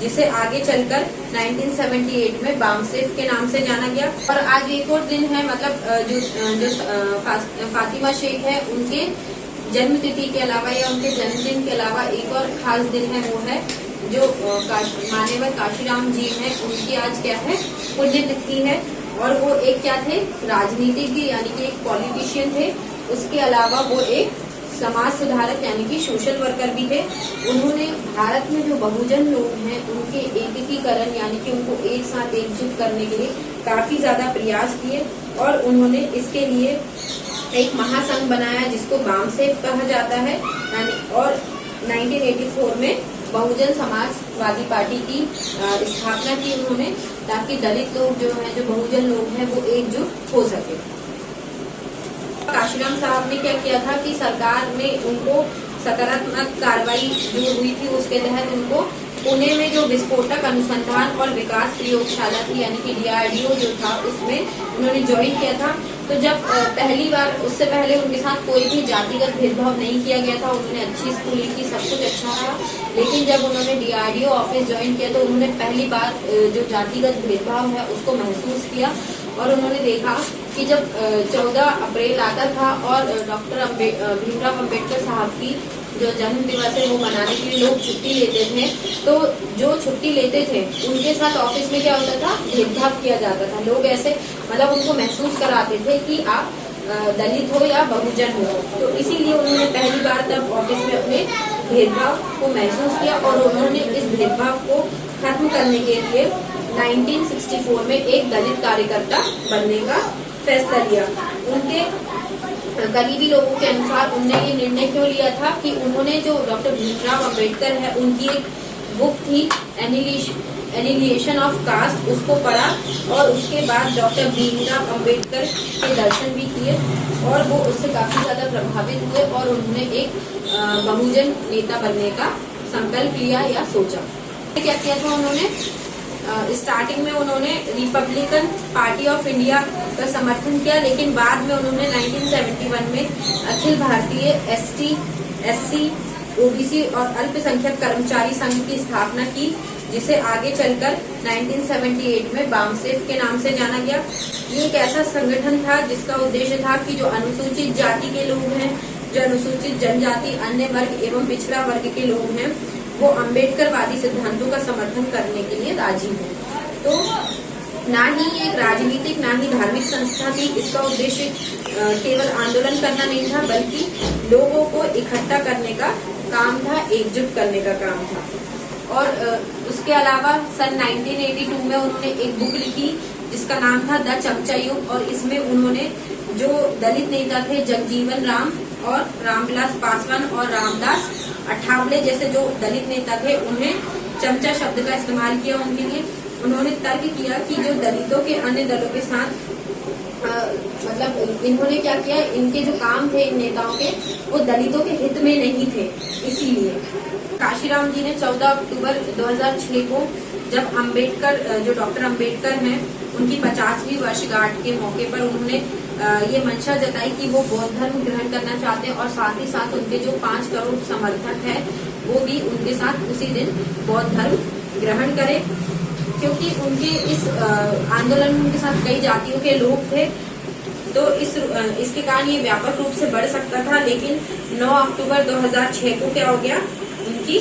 जिसे आगे चलकर 1978 में बामसेफ के नाम से जाना गया। और आज एक और दिन है, मतलब जो फातिमा शेख है उनके जन्म तिथि के अलावा या उनके जन्मदिन के अलावा एक और खास दिन है, वो है जो मान्यवर काशीराम जी हैं, उनकी आज क्या है, पुण्यतिथि है। और वो एक क्या थे, राजनीतिज्ञ यानी कि एक पॉलिटिशियन थे। उसके अलावा वो एक समाज सुधारक यानी कि सोशल वर्कर भी थे। उन्होंने भारत में जो बहुजन लोग हैं उनके एकीकरण यानी कि उनको एक साथ एकजुट करने के लिए काफी ज्यादा प्रयास किए और उन्होंने इसके लिए एक महासंघ बनाया जिसको बामसेफ कहा जाता है यानी। और 1984 में बहुजन समाजवादी पार्टी की स्थापना की उन्होंने, ताकि दलित लोग जो हैं, जो बहुजन लोग हैं, वो एकजुट हो सके। काशीराम साहब ने क्या किया था कि सरकार ने उनको सकारात्मक कार्रवाई जो हुई थी उसके तहत उनको पुणे में जो विस्फोटक अनुसंधान और विकास प्रयोगशाला थी यानी कि DRDO जो था, उसमें उन्होंने ज्वाइन किया था। तो जब पहली बार, उससे पहले उनके साथ कोई भी जातिगत भेदभाव नहीं किया गया था, उन्होंने अच्छी स्कूलिंग की, सब कुछ अच्छा रहा। लेकिन जब उन्होंने DRDO ऑफिस ज्वाइन किया तो उन्होंने पहली बार जो जातिगत भेदभाव है उसको महसूस किया। और उन्होंने देखा कि जब 14 अप्रैल आता था और डॉक्टर भीमराव अम्बेडकर साहब की जो जन्म दिवस है वो मनाने के लिए लोग छुट्टी लेते थे, तो जो छुट्टी लेते थे उनके साथ ऑफिस में क्या होता था, भेदभाव किया जाता था। लोग ऐसे मतलब उनको महसूस कराते थे कि आप दलित हो या बहुजन हो। तो इसीलिए उन्होंने पहली बार तब ऑफिस में अपने भेदभाव को महसूस किया और उन्होंने इस भेदभाव को खत्म करने के लिए 1964 में एक दलित कार्यकर्ता बनने का फैसला लिया। उनके करीबी लोगों के अनुसार उन्होंने ये निर्णय क्यों लिया था कि उन्होंने जो डॉक्टर भीमराव अम्बेडकर है उनकी एक बुक थी एनिलिएशन ऑफ कास्ट, उसको पढ़ा और उसके बाद डॉक्टर भीमराव अम्बेडकर के दर्शन भी किए और वो उससे काफी ज्यादा प्रभावित हुए और उन्होंने एक बहुजन नेता बनने का संकल्प लिया या सोचा। क्या किया था उन्होंने, स्टार्टिंग में उन्होंने रिपब्लिकन पार्टी ऑफ इंडिया का समर्थन किया, लेकिन बाद में उन्होंने 1971 में Akhil Bharatiya ST, SC, OBC और अल्पसंख्यक कर्मचारी संघ की स्थापना की, जिसे आगे चलकर 1978 में बामसेफ के नाम से जाना गया। ये एक ऐसा संगठन था जिसका उद्देश्य था कि जो अनुसूचित जाति के लोग हैं, जो अनुसूचित जनजाति, अन्य वर्ग एवं पिछड़ा वर्ग के लोग हैं, वो अम्बेडकरवादी सिद्धांतों का समर्थन करने के लिए राजी हो। तो ना ही एक राजनीतिक ना ही धार्मिक संस्था थी। इसका उद्देश्य केवल आंदोलन करना नहीं था, बल्कि लोगों को इकट्ठा करने का काम था, एकजुट करने का काम था। और उसके अलावा सन 1982 में उन्होंने एक बुक लिखी जिसका नाम था द चमचा युग, और इसमें उन्होंने जो दलित नेता थे जगजीवन राम और रामविलास पासवान और रामदास अठावले जैसे जो दलित नेता थे, उन्हें चमचा शब्द का इस्तेमाल किया उनके लिए। उन्होंने तर्क किया कि जो दलितों के अन्य दलों के साथ मतलब इन्होंने क्या किया, इनके जो काम थे इन नेताओं के, वो दलितों के हित में नहीं थे। इसीलिए काशीराम जी ने 14 अक्टूबर 2006 को जब अम्बेडकर, जो डॉक्टर अम्बेडकर हैं, उनकी 50वीं वर्षगांठ के मौके पर उन्होंने ये मंशा जताई कि वो बौद्ध धर्म ग्रहण करना चाहते हैं और साथ ही साथ उनके जो 5 करोड़ समर्थक हैं वो भी उनके साथ उसी दिन बौद्ध धर्म ग्रहण करें, क्योंकि उनके इस आंदोलन में उनके साथ कई जातियों के लोग थे। तो इसके कारण ये व्यापक रूप से बढ़ सकता था। लेकिन 9 अक्टूबर 2006 को क्या हो गया, उनकी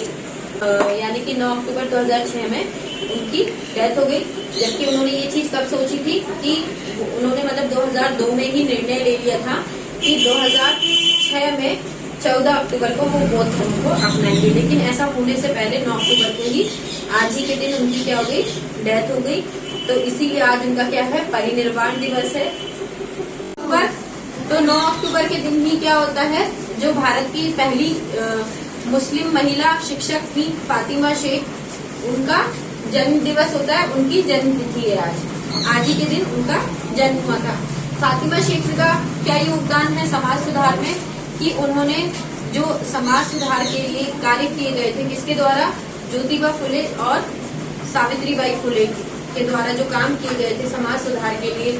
यानी कि 9 अक्टूबर 2006 में उनकी डेथ हो गई। जबकि उन्होंने ये चीज कब सोची थी कि उन्होंने मतलब 2002 में ही निर्णय ले लिया था कि 2006 में 14 अक्टूबर को वो बौद्ध धर्म को अपनाएंगे, लेकिन ऐसा होने से पहले 9 अक्टूबर को ही, आज ही के दिन उनकी क्या हो गई, डेथ हो गई। तो इसीलिए आज उनका क्या है, परिनिर्वाण दिवस है। तो 9 अक्टूबर के दिन ही क्या होता है, जो भारत की पहली मुस्लिम महिला शिक्षक थी फातिमा शेख, उनका जन्म दिवस होता है, उनकी जन्म तिथि है आज ही के दिन उनका जन्म हुआ था। फातिमा शेख का क्या योगदान है समाज सुधार में, कि उन्होंने जो समाज सुधार के लिए कार्य किए गए थे, किसके द्वारा, ज्योतिबा फुले और सावित्रीबाई फुले के द्वारा जो काम किए गए थे समाज सुधार के लिए,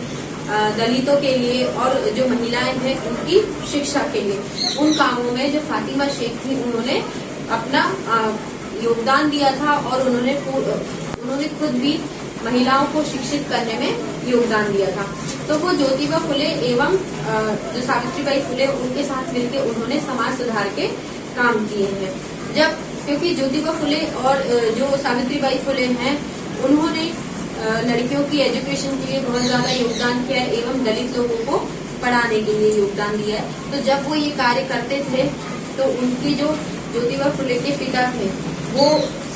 दलितों के लिए और जो महिलाएं हैं उनकी शिक्षा के लिए, उन कामों में जो फातिमा शेख थी उन्होंने अपना योगदान दिया था और उन्होंने खुद भी महिलाओं को शिक्षित करने में योगदान दिया था। तो वो ज्योतिबा फुले एवं जो सावित्रीबाई फुले उनके साथ मिलकर उन्होंने समाज सुधार के काम किए हैं। क्योंकि ज्योतिबा फुले और जो सावित्रीबाई फुले हैं उन्होंने लड़कियों की एजुकेशन के लिए बहुत ज्यादा योगदान किया है एवं दलित लोगों को पढ़ाने के लिए योगदान दिया है। तो जब वो ये कार्य करते थे तो उनकी जो ज्योतिबा फुले के पिता थे वो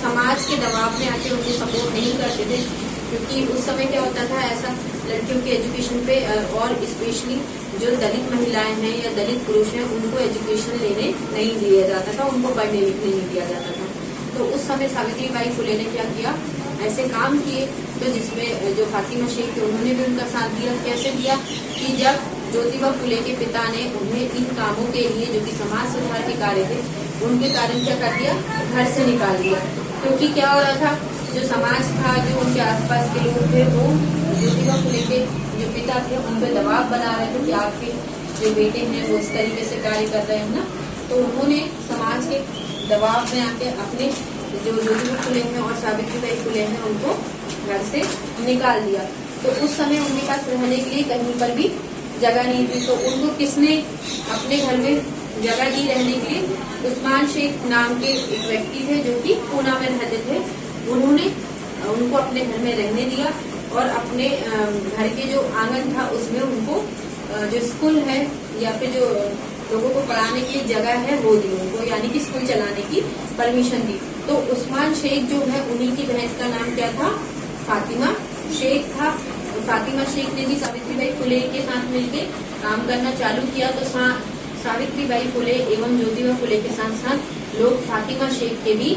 समाज के दबाव में आके उनको सपोर्ट नहीं करते थे, क्योंकि उस समय क्या होता था ऐसा लड़कियों के एजुकेशन पे और स्पेशली जो दलित महिलाएं हैं या दलित पुरुष हैं उनको एजुकेशन लेने नहीं दिया जाता था, उनको पढ़ने लिखने नहीं दिया जाता था। तो उस समय सावित्रीबाई फुले ने क्या किया, ऐसे काम किए तो जिसमें जो फातिमा शेख थे उन्होंने भी उनका साथ दिया। कैसे दिया कि जब ज्योतिबा फुले के पिता ने उन्हें इन कामों के लिए जो कि समाज सुधार के कार्य थे उनके कारण क्या कर दिया, घर से निकाल दिया। क्योंकि क्या हो रहा था, जो समाज था, जो उनके आसपास के लोग थे वो ज्योतिबा फुले के जो पिता थे उन पर दबाव बना रहे थे कि आपके जो बेटे हैं वो इस तरीके से कार्य कर रहे हैं ना। तो उन्होंने समाज के दबाव में आके अपने जो ज्योतिबा फुले हैं और सावित्रीबाई फुले हैं उनको घर से निकाल दिया। तो उस समय उनके पास रहने के लिए कहीं पर भी जगह नहीं थी, तो उनको किसने अपने घर में जगह दी रहने के लिए, उस्मान शेख नाम के एक व्यक्ति थे जो कि पूना में रहते थे। उन्होंने उनको अपने घर में रहने दिया और अपने घर के जो आंगन था उसमें उनको जो स्कूल है या फिर जो लोगों को पढ़ाने की जगह है वो दी उनको, यानी कि स्कूल चलाने की परमिशन दी। तो उस्मान शेख जो है उन्हीं की बहन का नाम क्या था, फातिमा शेख था। फातिमा शेख ने भी सावित्रीबाई फुले के साथ मिलकर काम करना चालू किया। तो सावित्रीबाई फुले एवं ज्योतिबा फुले के साथ साथ लोग फातिमा शेख के भी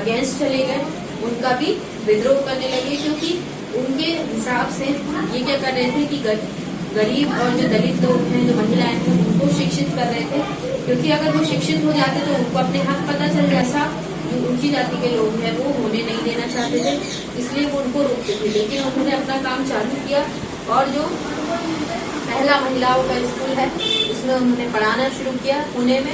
अगेंस्ट चले गए, उनका भी विद्रोह करने लगे, क्योंकि उनके हिसाब से ये क्या कर रहे थे कि गरीब और जो दलित लोग हैं, जो महिलाएं हैं, उनको शिक्षित कर रहे थे। क्योंकि अगर वो शिक्षित हो जाते तो उनको अपने हक पता चल, जैसा जो ऊंची जाति के लोग हैं वो होने नहीं देना चाहते थे, इसलिए वो उनको रोकते थे। लेकिन उन्होंने अपना काम चालू किया और जो पहला महिलाओं का स्कूल है उसमें उन्होंने पढ़ाना शुरू किया पुणे में।